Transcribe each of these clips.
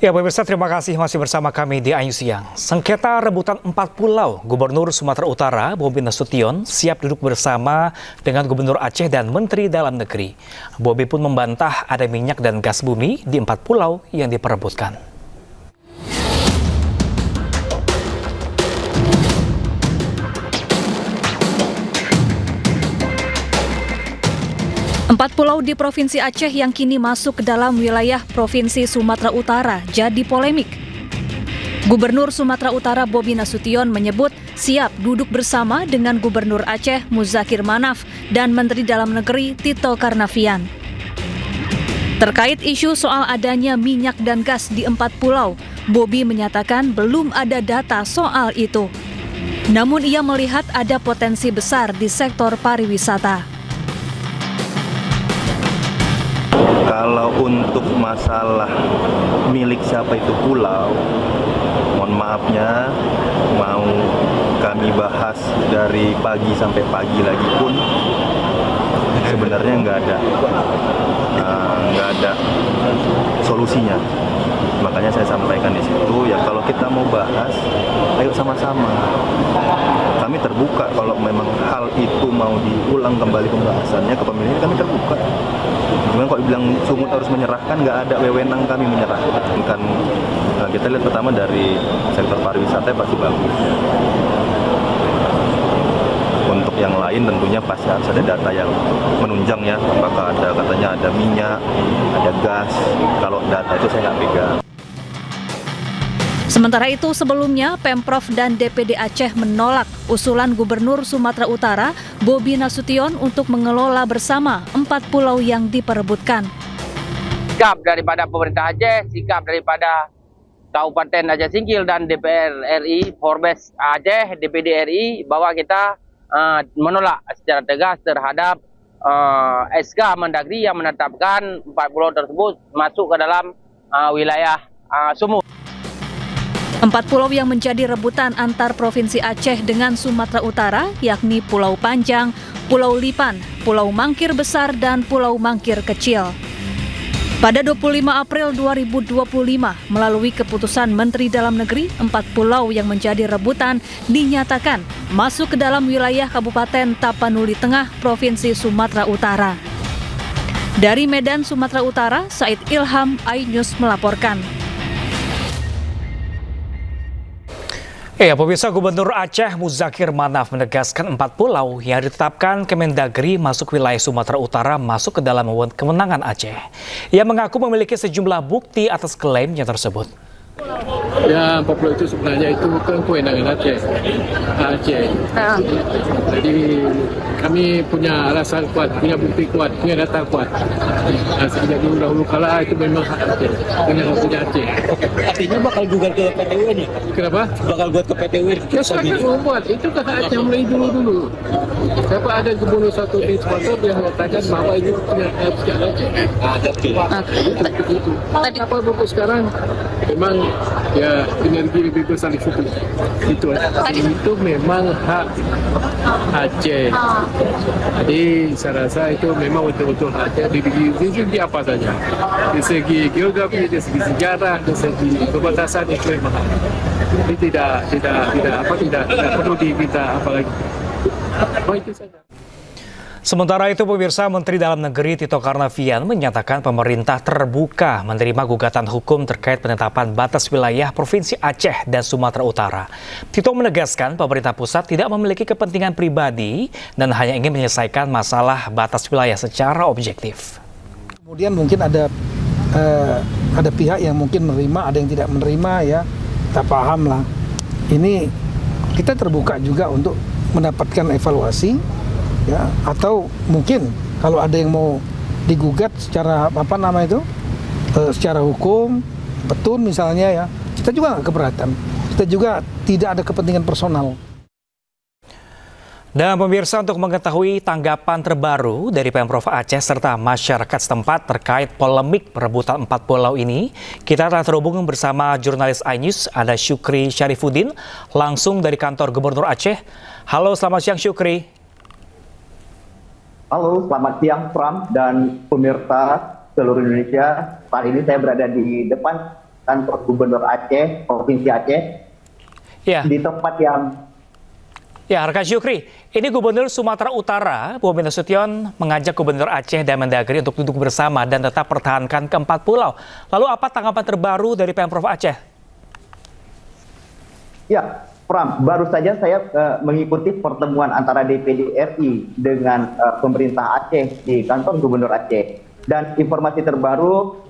Ya pemirsa, terima kasih masih bersama kami di Ayu Siang. Sengketa rebutan 4 pulau, Gubernur Sumatera Utara Bobi Nasution siap duduk bersama dengan Gubernur Aceh dan Menteri Dalam Negeri. Bobi pun membantah ada minyak dan gas bumi di 4 pulau yang diperebutkan. Empat pulau di Provinsi Aceh yang kini masuk ke dalam wilayah Provinsi Sumatera Utara jadi polemik. Gubernur Sumatera Utara Bobi Nasution menyebut siap duduk bersama dengan Gubernur Aceh Muzakir Manaf dan Menteri Dalam Negeri Tito Karnavian. Terkait isu soal adanya minyak dan gas di 4 pulau, Bobi menyatakan belum ada data soal itu. Namun ia melihat ada potensi besar di sektor pariwisata. Kalau untuk masalah milik siapa itu pulau, mohon maafnya, mau kami bahas dari pagi sampai pagi lagi pun sebenarnya nggak ada solusinya. Makanya saya sampaikan di situ, ya kalau kita mau bahas, ayo sama-sama. Kami terbuka kalau memang hal itu mau diulang kembali pembahasannya ke pemilihan, kami terbuka. Cuma kalau dibilang Sumut harus menyerahkan, nggak ada wewenang kami menyerahkan. Kan kita lihat pertama dari sektor pariwisata pasti bagus. Untuk yang lain tentunya pasti harus ada data yang menunjang ya, apakah ada katanya ada minyak, ada gas. Kalau data itu saya nggak pegang. Sementara itu sebelumnya Pemprov dan DPD Aceh menolak usulan Gubernur Sumatera Utara Bobi Nasution untuk mengelola bersama 4 pulau yang diperebutkan. Sikap daripada pemerintah Aceh, sikap daripada Kabupaten Aceh Singkil dan DPR RI, Forbes Aceh, DPD RI bahwa kita menolak secara tegas terhadap SK Mendagri yang menetapkan 4 pulau tersebut masuk ke dalam wilayah Sumut. 4 pulau yang menjadi rebutan antar Provinsi Aceh dengan Sumatera Utara yakni Pulau Panjang, Pulau Lipan, Pulau Mangkir Besar, dan Pulau Mangkir Kecil. Pada 25 April 2025, melalui keputusan Menteri Dalam Negeri, 4 pulau yang menjadi rebutan dinyatakan masuk ke dalam wilayah Kabupaten Tapanuli Tengah, Provinsi Sumatera Utara. Dari Medan, Sumatera Utara, Said Ilham, iNews melaporkan. Ya, pemirsa, Gubernur Aceh Muzakir Manaf menegaskan 4 pulau yang ditetapkan Kemendagri masuk wilayah Sumatera Utara masuk ke dalam kewenangan Aceh. Ia mengaku memiliki sejumlah bukti atas klaimnya tersebut. Ya, 4 pulau itu sebenarnya itu kewenangan Aceh. Jadi kami punya alasan kuat, punya bukti kuat, punya data kuat. Sejak dulu kala itu memang hak Aceh, dengan punya Aceh. Artinya bakal gugat ke PT UN ya? Kenapa? Bakal gugat ke PT UN. Ya sangat membuat, itu kan hak Aceh mulai dulu. Siapa ada gubernur satu di Sumatera yang mengatakan bahwa itu punya Aceh. Itu. Apa buku sekarang? Memang ya energi lebih besar di situ. Itu memang hak Aceh. Jadi saya rasa itu memang betul-betul hak Aceh di segi apa saja. Di segi geografi, di segi sejarah, di segi perbatasan itu memang hak. Jadi tidak perlu diminta apa lagi. Itu saja. Sementara itu, pemirsa, Menteri Dalam Negeri Tito Karnavian menyatakan pemerintah terbuka menerima gugatan hukum terkait penetapan batas wilayah Provinsi Aceh dan Sumatera Utara. Tito menegaskan pemerintah pusat tidak memiliki kepentingan pribadi dan hanya ingin menyelesaikan masalah batas wilayah secara objektif. Kemudian mungkin ada pihak yang mungkin menerima, ada yang tidak menerima, ya kita paham lah. Ini kita terbuka juga untuk mendapatkan evaluasi. Ya, atau mungkin kalau ada yang mau digugat secara secara hukum, petun misalnya, ya kita juga nggak keberatan. Kita juga tidak ada kepentingan personal. Dan pemirsa, untuk mengetahui tanggapan terbaru dari Pemprov Aceh serta masyarakat setempat terkait polemik perebutan 4 pulau ini, kita telah terhubung bersama jurnalis iNews, ada Syukri Syarifuddin, langsung dari kantor Gubernur Aceh. Halo, selamat siang Syukri. Halo, selamat siang Pram dan pemirsa seluruh Indonesia. Saat ini saya berada di depan kantor Gubernur Aceh, Provinsi Aceh, di tempat yang... Ya, rekan Syukri, ini Gubernur Sumatera Utara, Bobi Nasution, mengajak Gubernur Aceh dan Mendagri untuk duduk bersama dan tetap pertahankan keempat pulau. Lalu apa tanggapan terbaru dari Pemprov Aceh? Ya, Pram, baru saja saya mengikuti pertemuan antara DPD RI dengan pemerintah Aceh di kantor Gubernur Aceh. Dan informasi terbaru,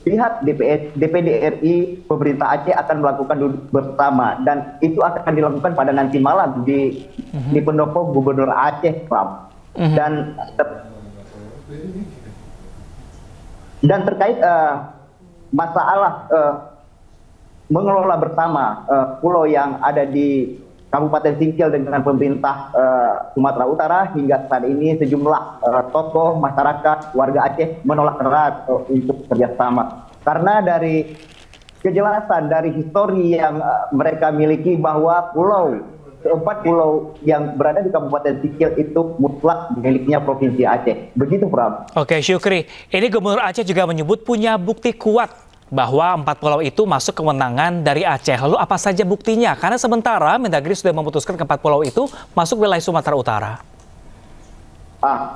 pihak DPD RI, pemerintah Aceh akan melakukan duduk bersama. Dan itu akan dilakukan pada nanti malam di pendopo Gubernur Aceh, Pram. Dan terkait masalah mengelola bersama pulau yang ada di Kabupaten Singkil dengan pemerintah Sumatera Utara, hingga saat ini sejumlah tokoh masyarakat warga Aceh menolak keras untuk kerjasama. Karena dari kejelasan dari histori yang mereka miliki bahwa keempat pulau yang berada di Kabupaten Singkil itu mutlak miliknya Provinsi Aceh. Begitu, Pram. Oke, Syukri. Ini Gubernur Aceh juga menyebut punya bukti kuat bahwa 4 pulau itu masuk kewenangan dari Aceh. Lalu apa saja buktinya? Karena sementara Mendagri sudah memutuskan ke 4 pulau itu masuk wilayah Sumatera Utara.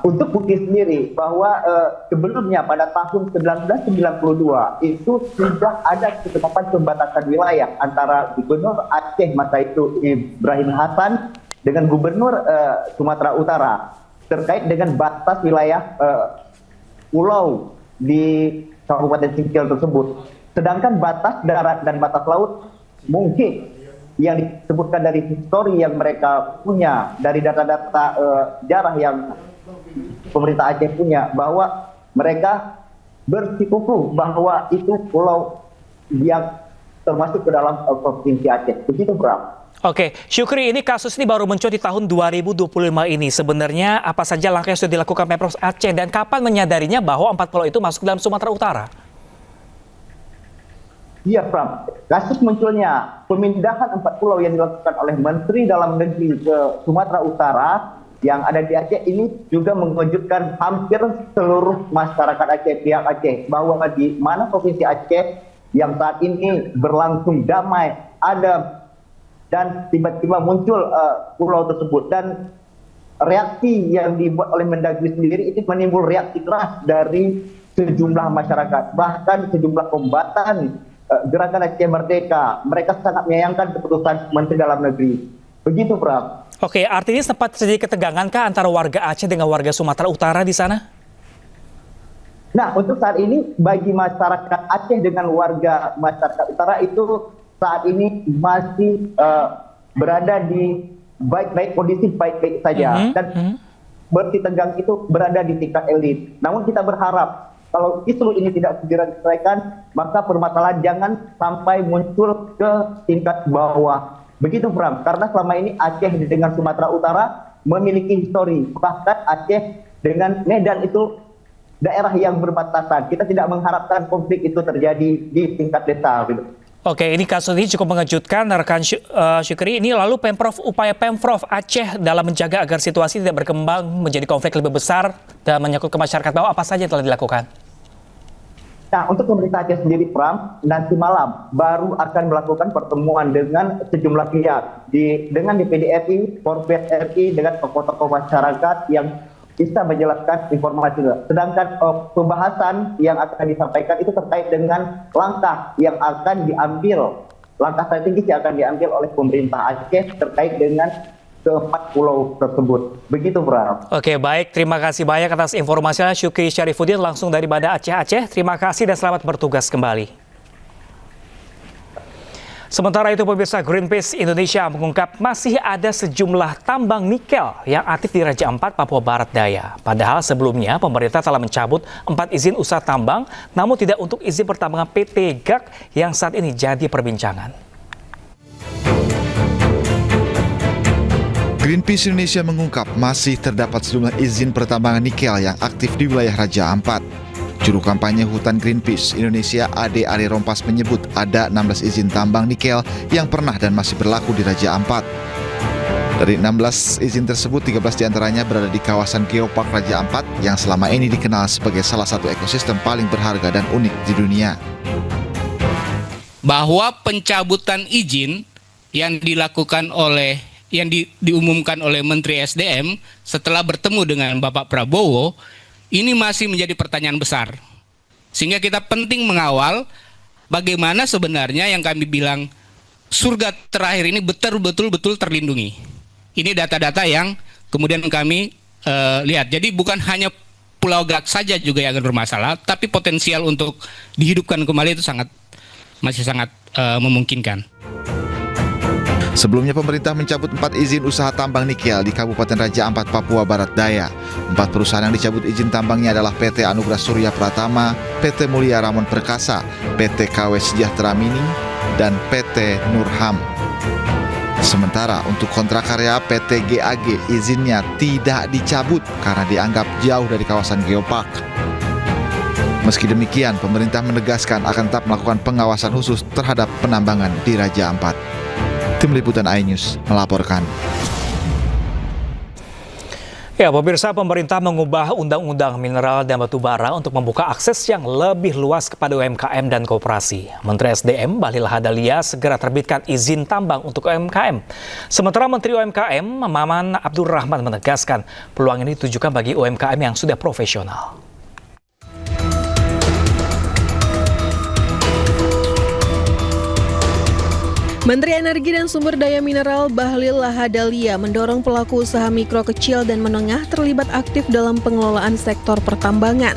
Untuk bukti sendiri, bahwa sebelumnya pada tahun 1992 itu sudah ada ketetapan pembatasan wilayah antara Gubernur Aceh masa itu Ibrahim Hasan dengan Gubernur Sumatera Utara terkait dengan batas wilayah pulau di Kabupaten Singkil tersebut. Sedangkan batas darat dan batas laut mungkin yang disebutkan dari histori yang mereka punya, dari data-data sejarah yang pemerintah Aceh punya, bahwa mereka bersikukuh bahwa itu pulau yang termasuk ke dalam Provinsi Aceh. Begitu, Bram. Oke, Syukri, ini kasus ini baru muncul di tahun 2025 ini. Sebenarnya apa saja langkah yang sudah dilakukan Pemprov Aceh dan kapan menyadarinya bahwa 4 pulau itu masuk dalam Sumatera Utara? Iya, Pram. Kasus munculnya pemindahan 4 pulau yang dilakukan oleh Menteri Dalam Negeri ke Sumatera Utara yang ada di Aceh ini juga mengejutkan hampir seluruh masyarakat Aceh, pihak Aceh, bahwa di mana Provinsi Aceh yang saat ini berlangsung damai, adem, dan tiba-tiba muncul pulau tersebut. Dan reaksi yang dibuat oleh Mendagri sendiri itu menimbul reaksi keras dari sejumlah masyarakat, bahkan sejumlah kombatan Gerakan Aceh Merdeka. Mereka sangat menyayangkan keputusan Menteri Dalam Negeri. Begitu, Pram. Oke, artinya sempat terjadi ketegangankah antara warga Aceh dengan warga Sumatera Utara di sana? Nah, untuk saat ini bagi masyarakat Aceh dengan warga masyarakat Utara itu saat ini masih berada di kondisi baik-baik saja. Dan bersih tegang itu berada di tingkat elit. Namun kita berharap kalau isu ini tidak segera diselesaikan, maka permasalahan jangan sampai muncul ke tingkat bawah. Begitu, Bram. Karena selama ini Aceh dengan Sumatera Utara memiliki histori. Bahkan Aceh dengan Medan itu daerah yang berbatasan. Kita tidak mengharapkan konflik itu terjadi di tingkat desa. Gitu. Oke, ini kasus ini cukup mengejutkan, rekan Syukri. Ini lalu upaya Pemprov Aceh dalam menjaga agar situasi tidak berkembang menjadi konflik lebih besar dan menyangkut ke masyarakat bawah, apa saja yang telah dilakukan? Nah, untuk pemerintah Aceh sendiri, Pram, nanti malam baru akan melakukan pertemuan dengan sejumlah pihak, dengan DPD RI, Forbes RI, dengan tokoh-tokoh masyarakat yang bisa menjelaskan informasi. Sedangkan pembahasan yang akan disampaikan itu terkait dengan langkah yang akan diambil, langkah strategis yang akan diambil oleh pemerintah Aceh terkait dengan ke-4 pulau tersebut. Begitu, Bram. Oke, baik. Terima kasih banyak atas informasinya, Syukri Syarifuddin langsung dari Banda Aceh. Terima kasih dan selamat bertugas kembali. Sementara itu, pemirsa, Greenpeace Indonesia mengungkap masih ada sejumlah tambang nikel yang aktif di Raja Ampat, Papua Barat Daya. Padahal sebelumnya pemerintah telah mencabut 4 izin usaha tambang, namun tidak untuk izin pertambangan PT GAC yang saat ini jadi perbincangan. Greenpeace Indonesia mengungkap masih terdapat sejumlah izin pertambangan nikel yang aktif di wilayah Raja Ampat. Juru kampanye Hutan Greenpeace Indonesia Ade Ari Rompas menyebut ada 16 izin tambang nikel yang pernah dan masih berlaku di Raja Ampat. Dari 16 izin tersebut, 13 diantaranya berada di kawasan Geopark Raja Ampat yang selama ini dikenal sebagai salah satu ekosistem paling berharga dan unik di dunia. bahwa pencabutan izin yang dilakukan diumumkan oleh Menteri SDM setelah bertemu dengan Bapak Prabowo ini masih menjadi pertanyaan besar. Sehingga kita penting mengawal bagaimana sebenarnya yang kami bilang surga terakhir ini betul-betul terlindungi. Ini data-data yang kemudian kami lihat. Jadi bukan hanya Pulau Gak saja juga yang akan bermasalah, tapi potensial untuk dihidupkan kembali itu masih sangat memungkinkan. Sebelumnya pemerintah mencabut 4 izin usaha tambang nikel di Kabupaten Raja Ampat, Papua Barat Daya. 4 perusahaan yang dicabut izin tambangnya adalah PT Anugerah Surya Pratama, PT Mulia Ramon Perkasa, PT KW Sejahtera Mining, dan PT Nurham. Sementara untuk kontrak karya PT GAG izinnya tidak dicabut karena dianggap jauh dari kawasan geopark. Meski demikian, pemerintah menegaskan akan tetap melakukan pengawasan khusus terhadap penambangan di Raja Ampat. Tim Liputan iNews melaporkan. Ya, pemirsa, pemerintah mengubah Undang-Undang Mineral dan Batubara untuk membuka akses yang lebih luas kepada UMKM dan koperasi. Menteri SDM Bahlil Lahadalia segera terbitkan izin tambang untuk UMKM. Sementara Menteri UMKM Maman Abdurrahman menegaskan peluang ini ditujukan bagi UMKM yang sudah profesional. Menteri Energi dan Sumber Daya Mineral Bahlil Lahadalia mendorong pelaku usaha mikro, kecil, dan menengah terlibat aktif dalam pengelolaan sektor pertambangan.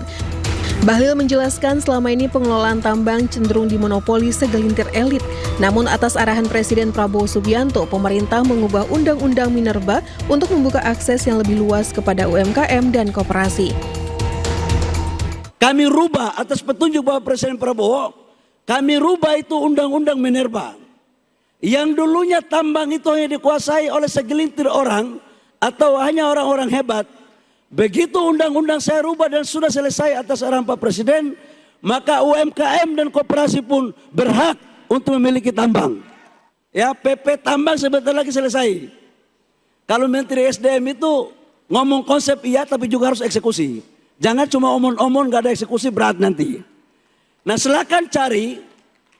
Bahlil menjelaskan selama ini pengelolaan tambang cenderung dimonopoli segelintir elit. Namun atas arahan Presiden Prabowo Subianto, pemerintah mengubah Undang-Undang Minerba untuk membuka akses yang lebih luas kepada UMKM dan koperasi. Kami rubah atas petunjuk Bapak Presiden Prabowo, kami rubah itu Undang-Undang Minerba. Yang dulunya tambang itu hanya dikuasai oleh segelintir orang atau hanya orang-orang hebat. Begitu undang-undang saya rubah dan sudah selesai atas arahan Pak Presiden, maka UMKM dan koperasi pun berhak untuk memiliki tambang. Ya, PP tambang sebentar lagi selesai. Kalau Menteri SDM itu ngomong konsep iya tapi juga harus eksekusi. Jangan cuma omong-omong gak ada eksekusi, berat nanti. Nah, silakan cari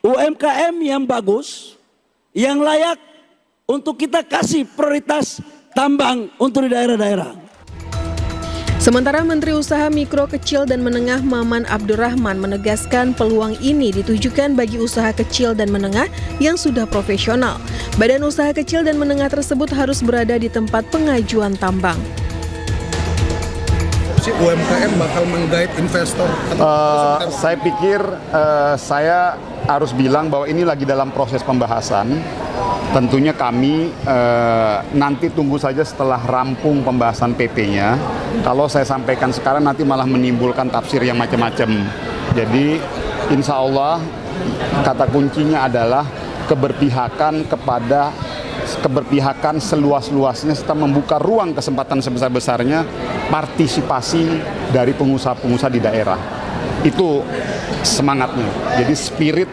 UMKM yang bagus, yang layak untuk kita kasih prioritas tambang untuk di daerah-daerah. Sementara Menteri Usaha Mikro, Kecil, dan Menengah Maman Abdurrahman menegaskan peluang ini ditujukan bagi usaha kecil dan menengah yang sudah profesional. Badan usaha kecil dan menengah tersebut harus berada di tempat pengajuan tambang. UMKM bakal menggait investor? Saya pikir saya harus bilang bahwa ini lagi dalam proses pembahasan. Tentunya kami nanti tunggu saja setelah rampung pembahasan PP-nya. Kalau saya sampaikan sekarang nanti malah menimbulkan tafsir yang macam-macam. Jadi insya Allah kata kuncinya adalah keberpihakan seluas-luasnya serta membuka ruang kesempatan sebesar-besarnya partisipasi dari pengusaha-pengusaha di daerah. Itu semangatnya. Jadi spirit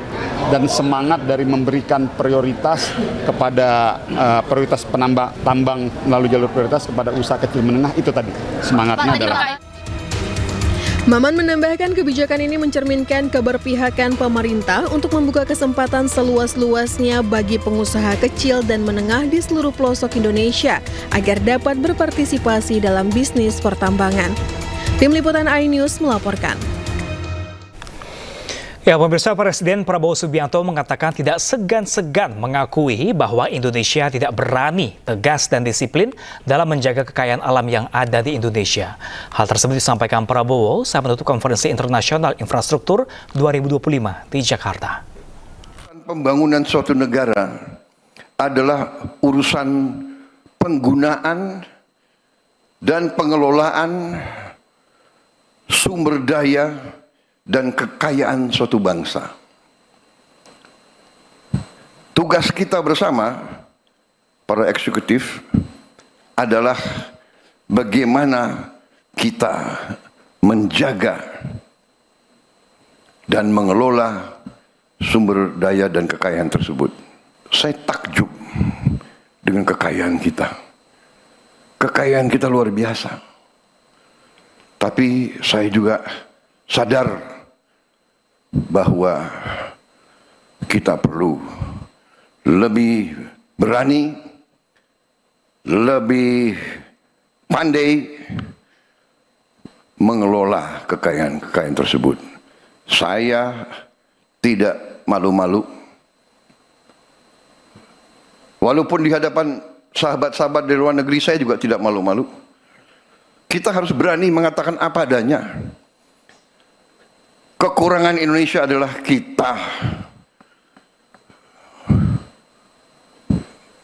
dan semangat dari memberikan prioritas kepada prioritas tambang melalui jalur prioritas kepada usaha kecil menengah, itu tadi semangatnya adalah. Maman menambahkan kebijakan ini mencerminkan keberpihakan pemerintah untuk membuka kesempatan seluas-luasnya bagi pengusaha kecil dan menengah di seluruh pelosok Indonesia agar dapat berpartisipasi dalam bisnis pertambangan. Tim Liputan iNews melaporkan. Ya, pemirsa, Presiden Prabowo Subianto mengatakan tidak segan-segan mengakui bahwa Indonesia tidak berani, tegas, dan disiplin dalam menjaga kekayaan alam yang ada di Indonesia. Hal tersebut disampaikan Prabowo saat menutup Konferensi Internasional Infrastruktur 2025 di Jakarta. Pembangunan suatu negara adalah urusan penggunaan dan pengelolaan sumber daya dan kekayaan suatu bangsa. Tugas kita bersama, para eksekutif, adalah bagaimana kita menjaga dan mengelola sumber daya dan kekayaan tersebut. Saya takjub dengan kekayaan kita. Kekayaan kita luar biasa. Tapi saya juga sadar bahwa kita perlu lebih berani, lebih pandai mengelola kekayaan-kekayaan tersebut. Saya tidak malu-malu. Walaupun di hadapan sahabat-sahabat di luar negeri saya juga tidak malu-malu. Kita harus berani mengatakan apa adanya. Kekurangan Indonesia adalah kita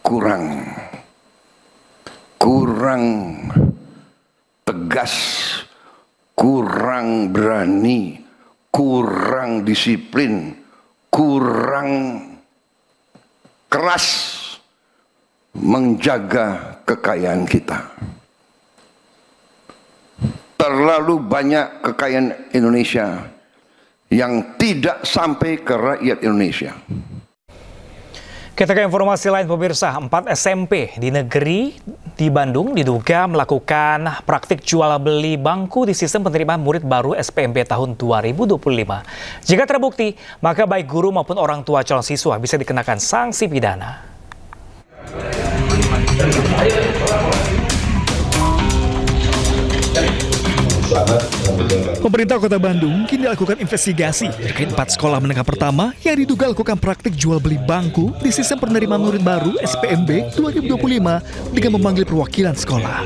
kurang tegas, kurang berani, kurang disiplin, kurang keras menjaga kekayaan kita. Terlalu banyak kekayaan Indonesia yang tidak sampai ke rakyat Indonesia. Kita ke informasi lain pemirsa, 4 SMP di negeri di Bandung diduga melakukan praktik jual beli bangku di sistem penerimaan murid baru SPMB tahun 2025. Jika terbukti, maka baik guru maupun orang tua calon siswa bisa dikenakan sanksi pidana. Pemerintah Kota Bandung kini lakukan investigasi terkait 4 sekolah menengah pertama yang diduga lakukan praktik jual beli bangku di sistem penerimaan murid baru SPMB 2025 dengan memanggil perwakilan sekolah.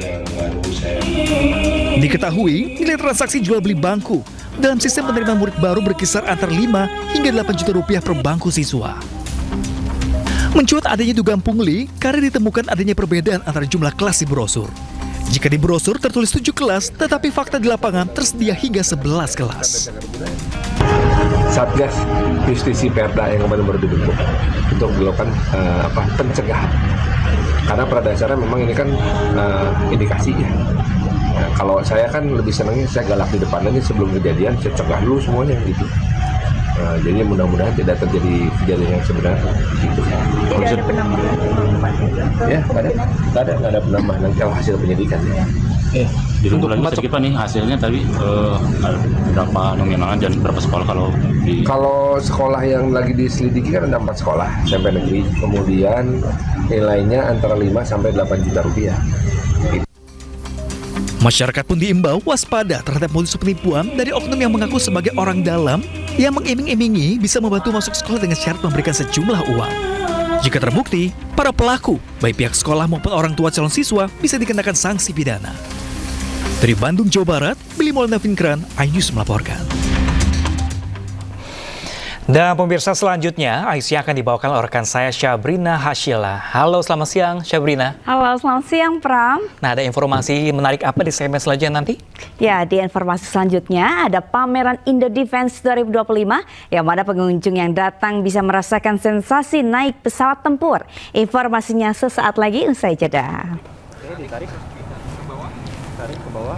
Diketahui nilai transaksi jual beli bangku dalam sistem penerimaan murid baru berkisar antara 5 hingga 8 juta rupiah per bangku siswa. Mencuat adanya dugaan pungli karena ditemukan adanya perbedaan antara jumlah kelas di brosur. Jika di brosur tertulis 7 kelas, tetapi fakta di lapangan tersedia hingga 11 kelas. Satgas Justisi Perda yang baru dibentuk untuk melakukan pencegahan. Karena pada dasarnya memang ini kan indikasinya. Nah, kalau saya kan lebih senangnya saya galak di depan aja sebelum kejadian, saya cegah dulu semuanya gitu. Jadi mudah-mudahan tidak terjadi kejadian yang sebenarnya gitu. Tidak ada penambahan? Ya, nggak ada penambahan nanti kalau hasil penyidikan. Untuk lagi sedikit Pak nih hasilnya tadi berapa nominalan dan berapa sekolah kalau sekolah yang lagi diselidiki kan ada 4 sekolah SMP negeri, kemudian nilainya antara 5 sampai 8 juta rupiah. Masyarakat pun diimbau waspada terhadap modus penipuan dari oknum yang mengaku sebagai orang dalam yang mengiming-imingi bisa membantu masuk sekolah dengan syarat memberikan sejumlah uang. Jika terbukti, para pelaku, baik pihak sekolah maupun orang tua calon siswa bisa dikenakan sanksi pidana. Dari Bandung, Jawa Barat, Billy Maulana Vinkran, iNews melaporkan. Dan pemirsa selanjutnya, Aisyah akan dibawakan oleh rekan saya Syabrina Hasyila. Halo, selamat siang Syabrina. Halo, selamat siang Pram. Nah, ada informasi menarik apa di segmen selanjutnya nanti? Ya, di informasi selanjutnya ada pameran Indo Defense 2025 yang mana pengunjung yang datang bisa merasakan sensasi naik pesawat tempur. Informasinya sesaat lagi usai jeda. Ditarik ke bawah.